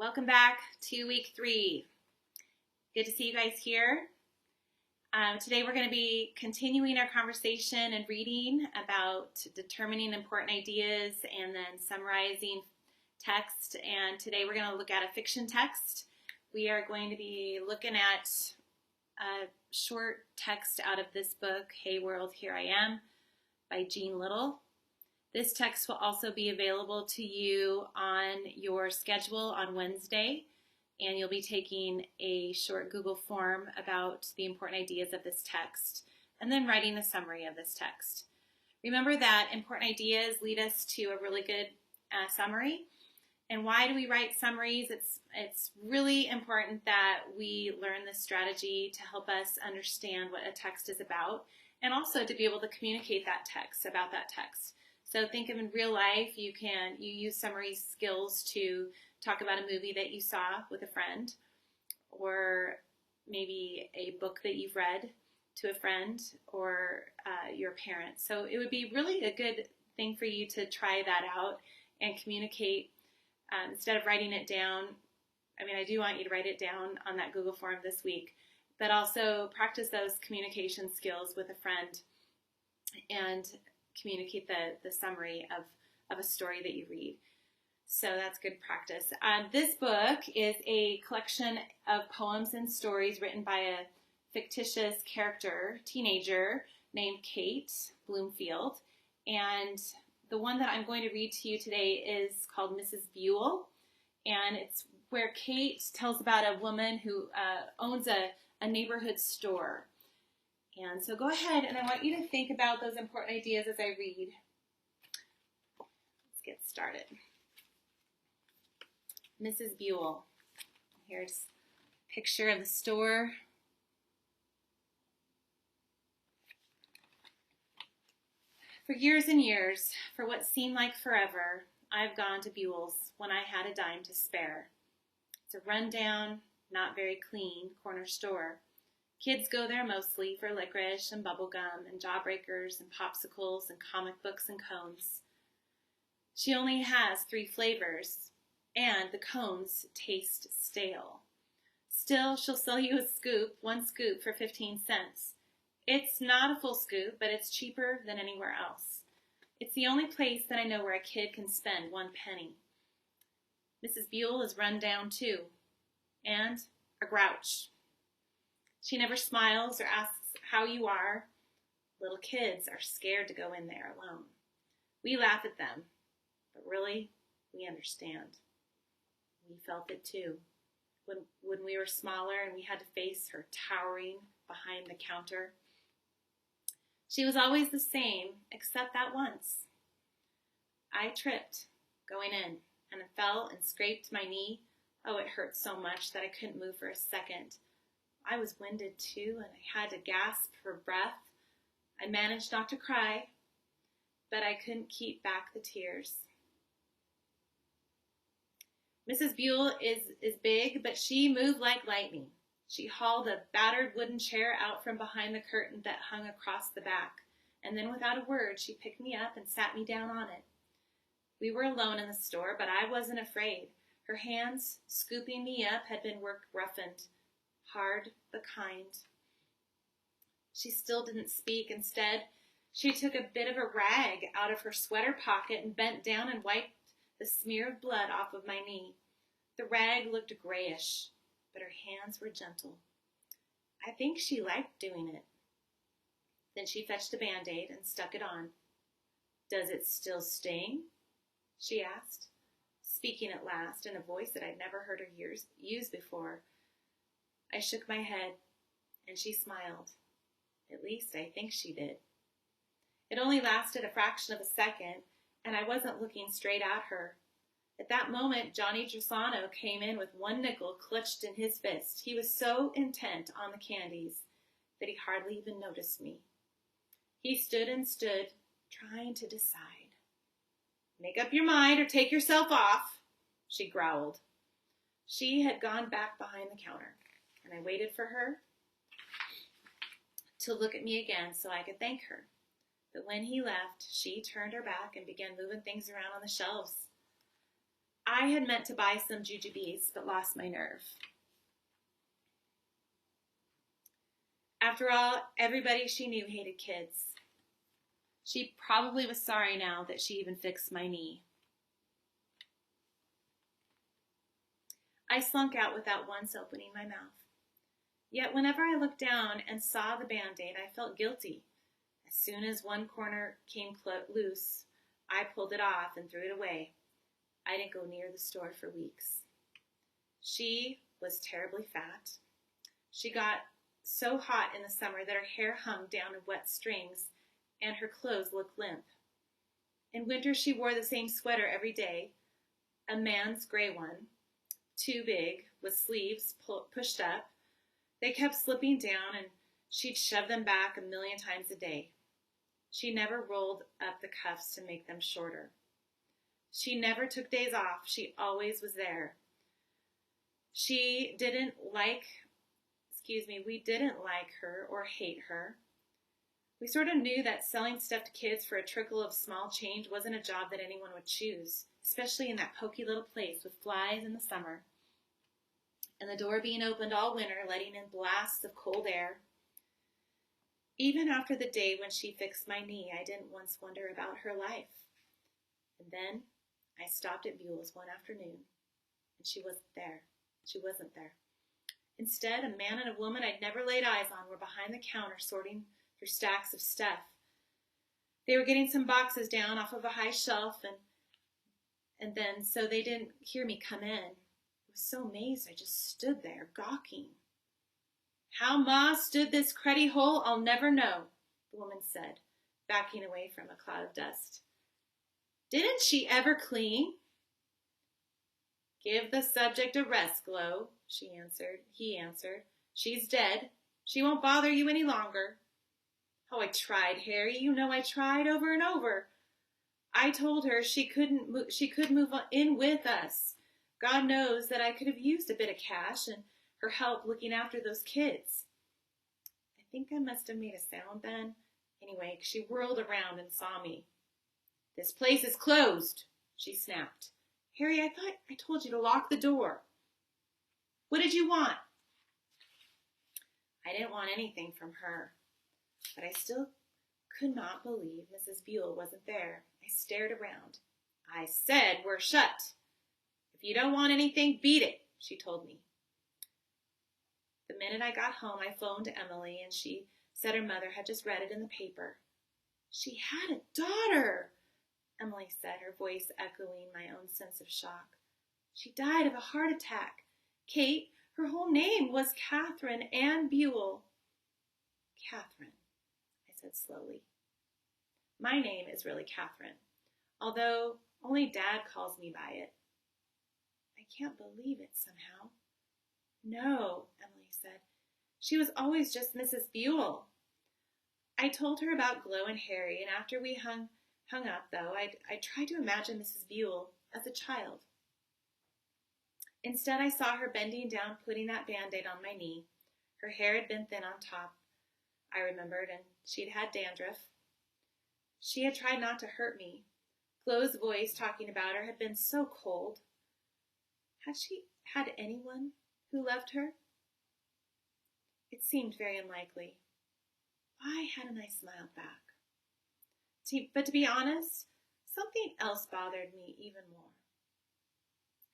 Welcome back to week 3. Good to see you guys here. Today we're going to be continuing our conversation and reading about determining important ideas and then summarizing text. And today we're going to look at a fiction text. We are going to be looking at a short text out of this book, Hey World, Here I Am, by Jean Little. This text will also be available to you on your schedule on Wednesday, and you'll be taking a short Google form about the important ideas of this text, and then writing a summary of this text. Remember that important ideas lead us to a really good summary. And why do we write summaries? It's really important that we learn this strategy to help us understand what a text is about, and also to be able to communicate that text about that text. So think of in real life, you use summary skills to talk about a movie that you saw with a friend, or maybe a book that you've read to a friend, or your parents. So it would be really a good thing for you to try that out and communicate instead of writing it down. I do want you to write it down on that Google form this week, but also practice those communication skills with a friend and communicate the summary of a story that you read. So that's good practice. This book is a collection of poems and stories written by a fictitious teenager named Kate Bloomfield. And the one that I'm going to read to you today is called Mrs. Buell. And it's where Kate tells about a woman who owns a neighborhood store. And so go ahead, and I want you to think about those important ideas as I read. Let's get started. Mrs. Buell. Here's a picture of the store. For years and years, for what seemed like forever, I've gone to Buell's when I had a dime to spare. It's a rundown, not very clean corner store. Kids go there mostly for licorice and bubble gum and jawbreakers and popsicles and comic books and cones. She only has 3 flavors, and the cones taste stale. Still, she'll sell you one scoop for 15 cents. It's not a full scoop, but it's cheaper than anywhere else. It's the only place that I know where a kid can spend 1 penny. Mrs. Buell is run down too, and a grouch. She never smiles or asks how you are. Little kids are scared to go in there alone. We laugh at them, but really, we understand. We felt it too. When we were smaller and we had to face her towering behind the counter. She was always the same, except that once. I tripped going in, and I fell and scraped my knee. Oh, it hurt so much that I couldn't move for a second. I was winded too, and I had to gasp for breath. I managed not to cry, but I couldn't keep back the tears. Mrs. Buell is big, but she moved like lightning. She hauled a battered wooden chair out from behind the curtain that hung across the back, and then without a word, she picked me up and sat me down on it. We were alone in the store, but I wasn't afraid. Her hands, scooping me up, had been work roughened. Hard, but kind. She still didn't speak. Instead, she took a bit of a rag out of her sweater pocket and bent down and wiped the smear of blood off of my knee. The rag looked grayish, but her hands were gentle. I think she liked doing it. Then she fetched a Band-Aid and stuck it on. Does it still sting? She asked, speaking at last in a voice that I'd never heard her use before. I shook my head, and she smiled. At least I think she did. It only lasted a fraction of a second, and I wasn't looking straight at her. At that moment, Johnny Gersano came in with 1 nickel clutched in his fist. He was so intent on the candies that he hardly even noticed me. He stood, trying to decide. Make up your mind or take yourself off, she growled. She had gone back behind the counter, and I waited for her to look at me again so I could thank her. But when he left, she turned her back and began moving things around on the shelves. I had meant to buy some jujubes, but lost my nerve. After all, everybody she knew hated kids. She probably was sorry now that she even fixed my knee. I slunk out without once opening my mouth. Yet whenever I looked down and saw the Band-Aid, I felt guilty. As soon as one corner came loose, I pulled it off and threw it away. I didn't go near the store for weeks. She was terribly fat. She got so hot in the summer that her hair hung down in wet strings and her clothes looked limp. In winter, she wore the same sweater every day, a man's gray one, too big, with sleeves pushed up. They kept slipping down, and she'd shove them back a million times a day. She never rolled up the cuffs to make them shorter. She never took days off. She always was there. We didn't like her or hate her. We sort of knew that selling stuff to kids for a trickle of small change wasn't a job that anyone would choose, especially in that poky little place with flies in the summer, and the door being opened all winter, letting in blasts of cold air. Even after the day when she fixed my knee, I didn't once wonder about her life. And then I stopped at Buell's one afternoon, and she wasn't there. Instead, a man and a woman I'd never laid eyes on were behind the counter sorting through stacks of stuff. They were getting some boxes down off of a high shelf, and then so they didn't hear me come in. I was so amazed I just stood there, gawking. How Ma stood this cruddy hole, I'll never know, the woman said, backing away from a cloud of dust. Didn't she ever clean? Give the subject a rest, Glow, he answered. She's dead. She won't bother you any longer. Oh, I tried, Harry. You know I tried over and over. I told her she could move in with us. God knows that I could have used a bit of cash and her help looking after those kids. I think I must have made a sound then. Anyway, she whirled around and saw me. This place is closed, she snapped. Harry, I thought I told you to lock the door. What did you want? I didn't want anything from her, but I still could not believe Mrs. Buell wasn't there. I stared around. I said we're shut. If you don't want anything, beat it, she told me. The minute I got home, I phoned Emily, and she said her mother had just read it in the paper. She had a daughter, Emily said, her voice echoing my own sense of shock. She died of a heart attack. Kate, her whole name was Catherine Ann Buell. Catherine, I said slowly. My name is really Catherine, although only Dad calls me by it. I can't believe it somehow. No, Emily said. She was always just Mrs. Buell. I told her about Glow and Harry, and after we hung up, though, I tried to imagine Mrs. Buell as a child. Instead, I saw her bending down, putting that Band-Aid on my knee. Her hair had been thin on top, I remembered, and she'd had dandruff. She had tried not to hurt me. Glow's voice talking about her had been so cold. Had she had anyone who loved her? It seemed very unlikely. Why hadn't I smiled back? But to be honest, something else bothered me even more.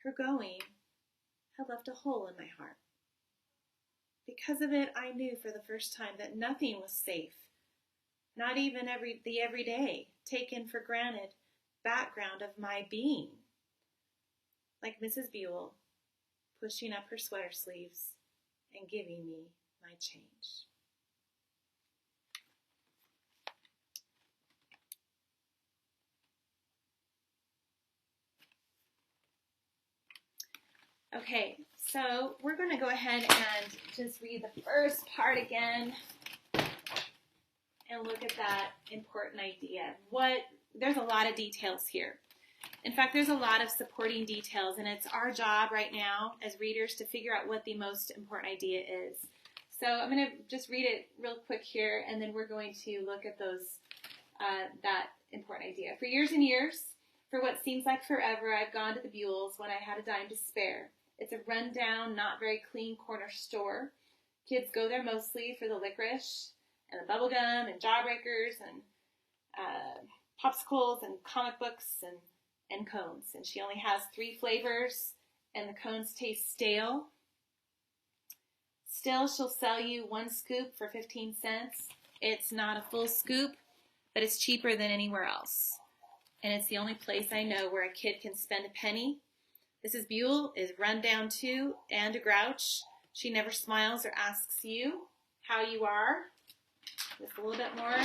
Her going had left a hole in my heart. Because of it, I knew for the first time that nothing was safe, not even the everyday, taken for granted background of my being. Like Mrs. Buell, pushing up her sweater sleeves and giving me my change. Okay, so we're going to go ahead and just read the first part again and look at that important idea. There's a lot of details here. In fact, there's a lot of supporting details, and it's our job right now as readers to figure out what the most important idea is. So I'm going to just read it real quick here, and then we're going to look at that important idea. For For what seems like forever, I've gone to the Buell's when I had a dime to spare. It's a run-down, not very clean corner store. Kids go there mostly for the licorice and the bubble gum and jawbreakers and popsicles and comic books and cones. And she only has 3 flavors, and the cones taste stale. Still, she'll sell you 1 scoop for 15 cents. It's not a full scoop, but it's cheaper than anywhere else. And it's the only place I know where a kid can spend a penny. Mrs. Buell is run down too, and a grouch. She never smiles or asks you how you are. Just a little bit more.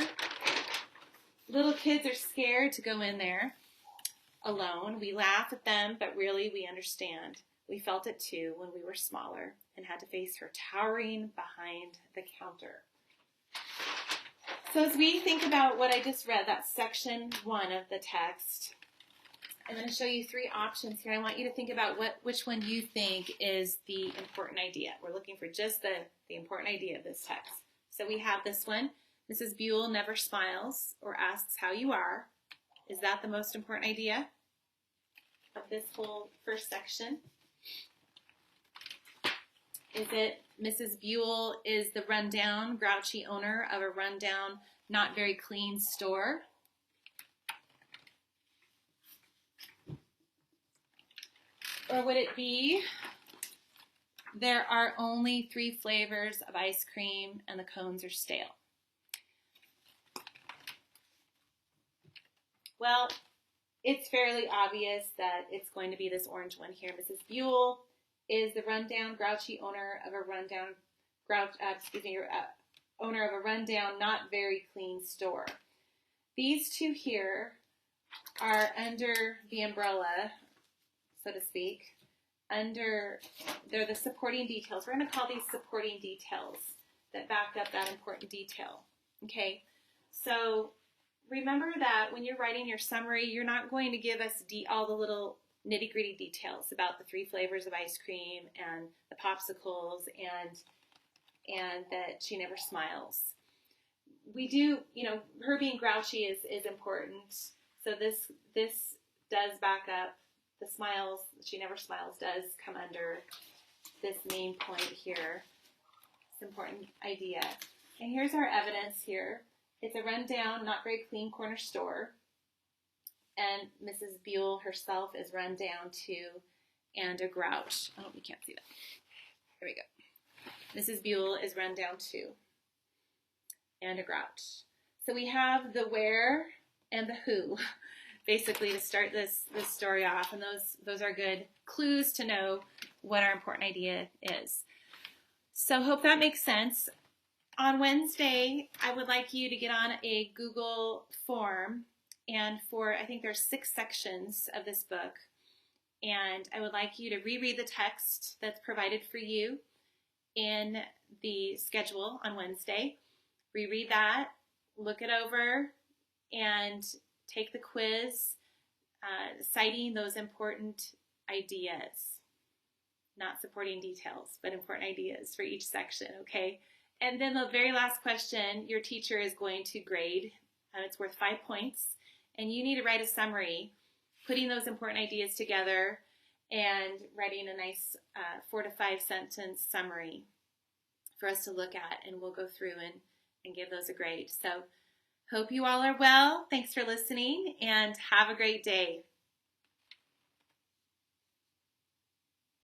Little kids are scared to go in there alone. We laugh at them, but really we understand. We felt it too when we were smaller and had to face her towering behind the counter. So as we think about what I just read, that's section 1 of the text, I'm going to show you 3 options here. I want you to think about which one you think is the important idea. We're looking for just the important idea of this text. So we have this one. Mrs. Buell never smiles or asks how you are. Is that the most important idea of this whole first section? Is it Mrs. Buell is the rundown, grouchy owner of a rundown, not very clean store? Or would it be there are only 3 flavors of ice cream and the cones are stale? Well, it's fairly obvious that it's going to be this orange one here. Mrs. Buell is the rundown, grouchy owner of a rundown, owner of a rundown, not very clean store. These 2 here are under the umbrella, so to speak. They're the supporting details. We're going to call these supporting details that back up that important detail. Okay, so remember that when you're writing your summary, you're not going to give us all the little nitty-gritty details about the 3 flavors of ice cream and the popsicles and that she never smiles. We do, her being grouchy is important. So this does back up the smiles. She never smiles does come under this main point here. It's an important idea. And here's our evidence here. It's a rundown, not very clean corner store. And Mrs. Buell herself is run down too, and a grouch. Oh, you can't see that. There we go. Mrs. Buell is run down too, and a grouch. So we have the where and the who, basically, to start this story off. And those are good clues to know what our important idea is. So hope that makes sense. On Wednesday, I would like you to get on a Google form, and I think there's 6 sections of this book, and I would like you to reread the text that's provided for you in the schedule on Wednesday. Reread that, look it over, and take the quiz, citing those important ideas. Not supporting details, but important ideas for each section, okay? And then the very last question, your teacher is going to grade. It's worth 5 points. And you need to write a summary, putting those important ideas together and writing a nice 4 to 5 sentence summary for us to look at. And we'll go through and give those a grade. So hope you all are well. Thanks for listening and have a great day.